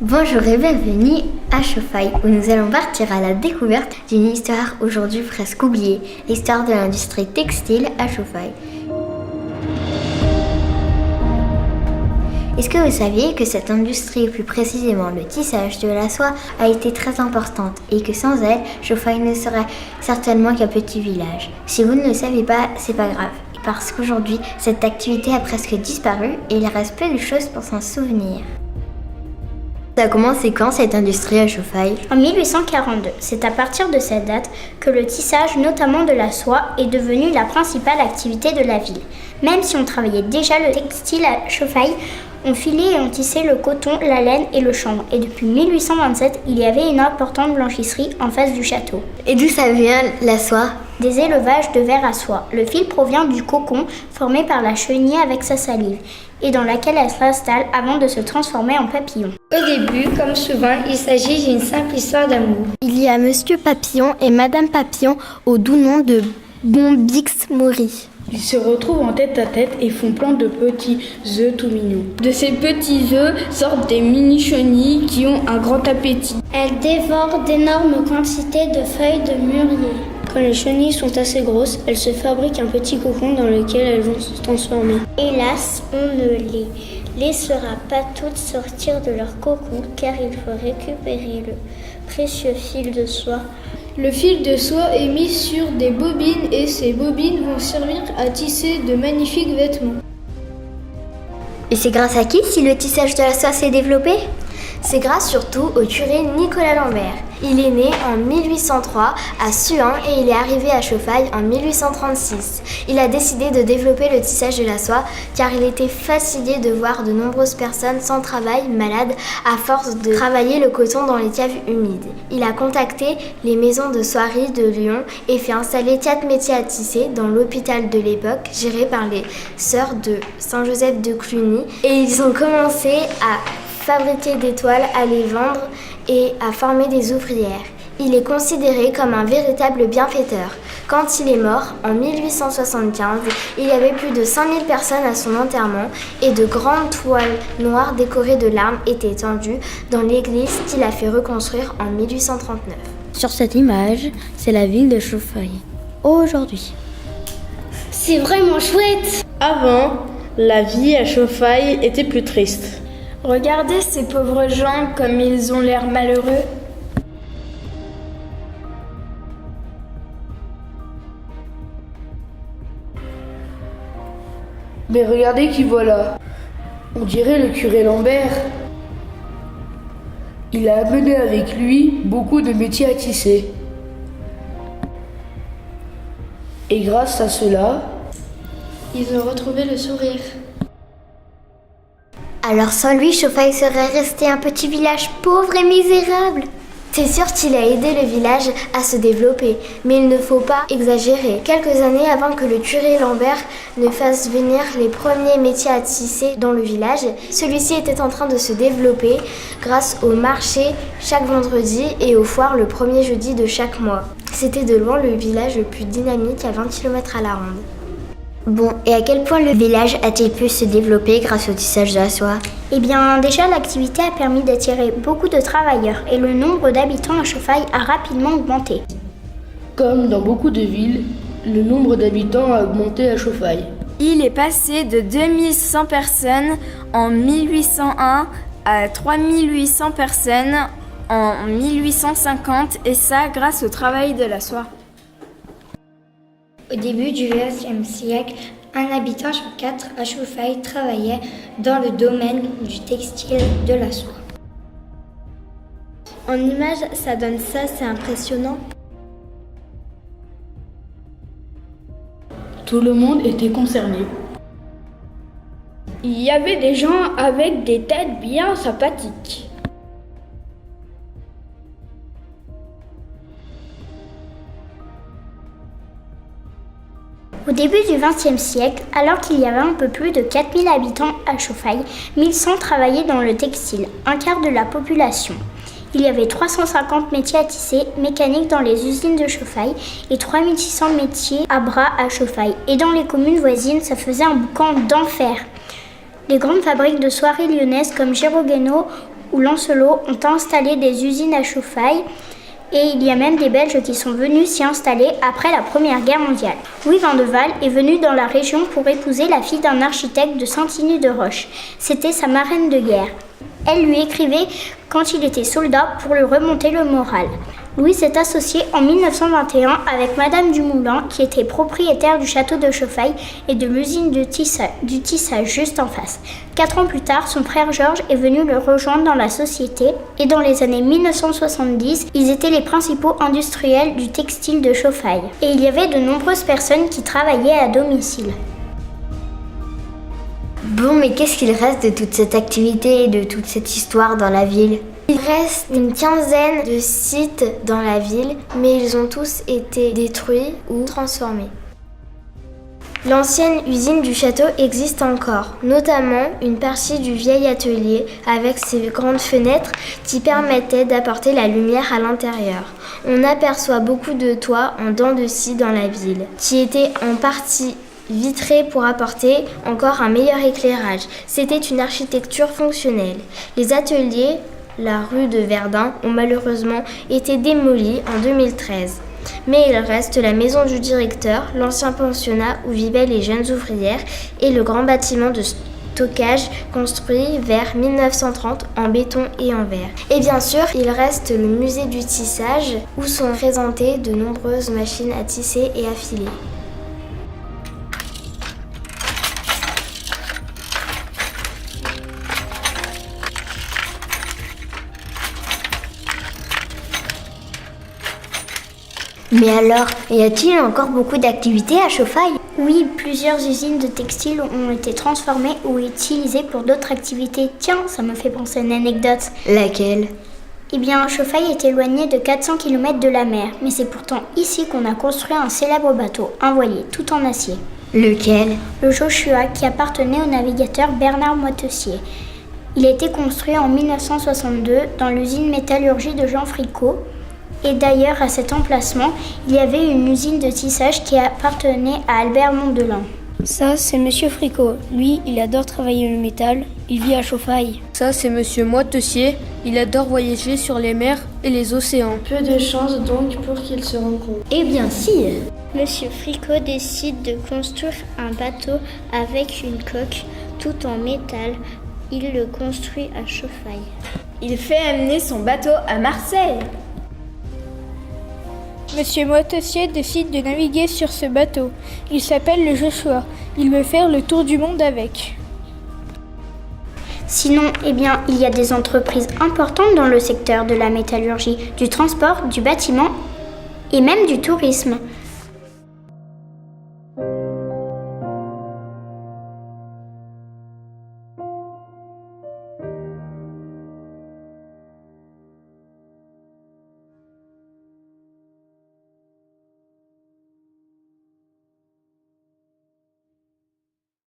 Bonjour et bienvenue à Chauffaille, où nous allons partir à la découverte d'une histoire aujourd'hui presque oubliée, l'histoire de l'industrie textile à Chauffaille. Est-ce que vous saviez que cette industrie, plus précisément le tissage de la soie, a été très importante et que sans elle, Chauffaille ne serait certainement qu'un petit village? Si vous ne le savez pas, c'est pas grave, parce qu'aujourd'hui, cette activité a presque disparu et il reste peu de choses pour s'en souvenir. Ça a commencé quand cette industrie à Chauffaille? En 1842, c'est à partir de cette date que le tissage, notamment de la soie, est devenu la principale activité de la ville. Même si on travaillait déjà le textile à Chauffaille, on filait et on tissait le coton, la laine et le chanvre. Et depuis 1827, il y avait une importante blanchisserie en face du château. Et d'où ça vient la soie? Des élevages de vers à soie. Le fil provient du cocon formé par la chenille avec sa salive et dans laquelle elle s'installe avant de se transformer en papillon. Au début, comme souvent, il s'agit d'une simple histoire d'amour. Il y a Monsieur Papillon et Madame Papillon au doux nom de Bombix-Maury. Ils se retrouvent en tête à tête et font plein de petits œufs tout mignons. De ces petits œufs sortent des mini-chenilles qui ont un grand appétit. Elles dévorent d'énormes quantités de feuilles de mûrier. Quand les chenilles sont assez grosses, elles se fabriquent un petit cocon dans lequel elles vont se transformer. Hélas, on ne les laissera pas toutes sortir de leur cocon car il faut récupérer le précieux fil de soie. Le fil de soie est mis sur des bobines et ces bobines vont servir à tisser de magnifiques vêtements. Et c'est grâce à qui si le tissage de la soie s'est développé? C'est grâce surtout au curé Nicolas Lambert. Il est né en 1803 à Suin et il est arrivé à Chauffaille en 1836. Il a décidé de développer le tissage de la soie car il était fatigué de voir de nombreuses personnes sans travail, malades, à force de travailler le coton dans les caves humides. Il a contacté les maisons de soierie de Lyon et fait installer 4 métiers à tisser dans l'hôpital de l'époque, géré par les sœurs de Saint-Joseph de Cluny. Et ils ont commencé à fabriquer des toiles, à les vendre et à former des ouvrières. Il est considéré comme un véritable bienfaiteur. Quand il est mort, en 1875, il y avait plus de 5000 personnes à son enterrement et de grandes toiles noires décorées de larmes étaient tendues dans l'église qu'il a fait reconstruire en 1839. Sur cette image, c'est la ville de Chauffaille. Aujourd'hui. C'est vraiment chouette! Avant, la vie à Chauffaille était plus triste. Regardez ces pauvres gens comme ils ont l'air malheureux. Mais regardez qui voilà. On dirait le curé Lambert. Il a amené avec lui beaucoup de métiers à tisser. Et grâce à cela, Ils ont retrouvé le sourire. Alors sans lui, Chauffaille serait resté un petit village pauvre et misérable. C'est sûr qu'il a aidé le village à se développer, mais il ne faut pas exagérer. Quelques années avant que le curé Lambert ne fasse venir les premiers métiers à tisser dans le village, celui-ci était en train de se développer grâce au marché chaque vendredi et aux foires le premier jeudi de chaque mois. C'était de loin le village le plus dynamique à 20 km à la ronde. Bon, et à quel point le village a-t-il pu se développer grâce au tissage de la soie? Eh bien, déjà, l'activité a permis d'attirer beaucoup de travailleurs et le nombre d'habitants à Chauffaille a rapidement augmenté. comme dans beaucoup de villes, le nombre d'habitants a augmenté à Chauffaille. Il est passé de 2100 personnes en 1801 à 3800 personnes en 1850 et ça grâce au travail de la soie. Au début du XXe siècle, un habitant sur 4 à Chauffaille travaillait dans le domaine du textile de la soie. En image, ça donne ça, c'est impressionnant. Tout le monde était concerné. Il y avait des gens avec des têtes bien sympathiques. Au début du XXe siècle, alors qu'il y avait un peu plus de 4000 habitants à Chauffaille, 1100 travaillaient dans le textile, un quart de la population. Il y avait 350 métiers à tisser, mécaniques dans les usines de Chauffaille et 3600 métiers à bras à Chauffaille. Et dans les communes voisines, ça faisait un boucan d'enfer. Les grandes fabriques de soieries lyonnaises comme Girogano ou Lancelot ont installé des usines à chauffaille. Et il y a même des Belges qui sont venus s'y installer après la Première Guerre mondiale. Louis Vandeval est venu dans la région pour épouser la fille d'un architecte de Saint-Igny-de-Roche. C'était sa marraine de guerre. Elle lui écrivait quand il était soldat pour lui remonter le moral. Louis s'est associé en 1921 avec Madame Dumoulin, qui était propriétaire du château de Chauffaille et de l'usine du tissage juste en face. 4 ans plus tard, son frère Georges est venu le rejoindre dans la société et dans les années 1970, ils étaient les principaux industriels du textile de Chauffaille. Et il y avait de nombreuses personnes qui travaillaient à domicile. Bon, mais qu'est-ce qu'il reste de toute cette activité et de toute cette histoire dans la ville ? Il reste une quinzaine de sites dans la ville, mais ils ont tous été détruits ou transformés. L'ancienne usine du château existe encore, notamment une partie du vieil atelier avec ses grandes fenêtres qui permettaient d'apporter la lumière à l'intérieur. On aperçoit beaucoup de toits en dents de scie dans la ville, qui étaient en partie vitrés pour apporter encore un meilleur éclairage. C'était une architecture fonctionnelle. Les ateliers, la rue de Verdun, ont malheureusement été démolis en 2013. Mais il reste la maison du directeur, l'ancien pensionnat où vivaient les jeunes ouvrières et le grand bâtiment de stockage construit vers 1930 en béton et en verre. Et bien sûr, il reste le musée du tissage où sont présentées de nombreuses machines à tisser et à filer. Mais alors, y a-t-il encore beaucoup d'activités à Chauffaille ? Oui, plusieurs usines de textiles ont été transformées ou utilisées pour d'autres activités. Tiens, ça me fait penser à une anecdote. Laquelle ? Eh bien, Chauffaille est éloigné de 400 km de la mer, mais c'est pourtant ici qu'on a construit un célèbre bateau, un voilier, tout en acier. Lequel ? Le Joshua, qui appartenait au navigateur Bernard Moitessier. Il a été construit en 1962 dans l'usine métallurgie de Jean Fricot. Et d'ailleurs, à cet emplacement, il y avait une usine de tissage qui appartenait à Albert Mondelin. Ça, c'est Monsieur Fricot. Lui, il adore travailler le métal. Il vit à Chauffaille. Ça, c'est Monsieur Moitessier. Il adore voyager sur les mers et les océans. Peu de chance donc pour qu'ils se rencontrent. Eh bien si! Monsieur Fricot décide de construire un bateau avec une coque tout en métal. Il le construit à Chauffaille. Il fait amener son bateau à Marseille. Monsieur Moitessier décide de naviguer sur ce bateau. Il s'appelle le Joshua. Il veut faire le tour du monde avec. Sinon, eh bien, il y a des entreprises importantes dans le secteur de la métallurgie, du transport, du bâtiment et même du tourisme.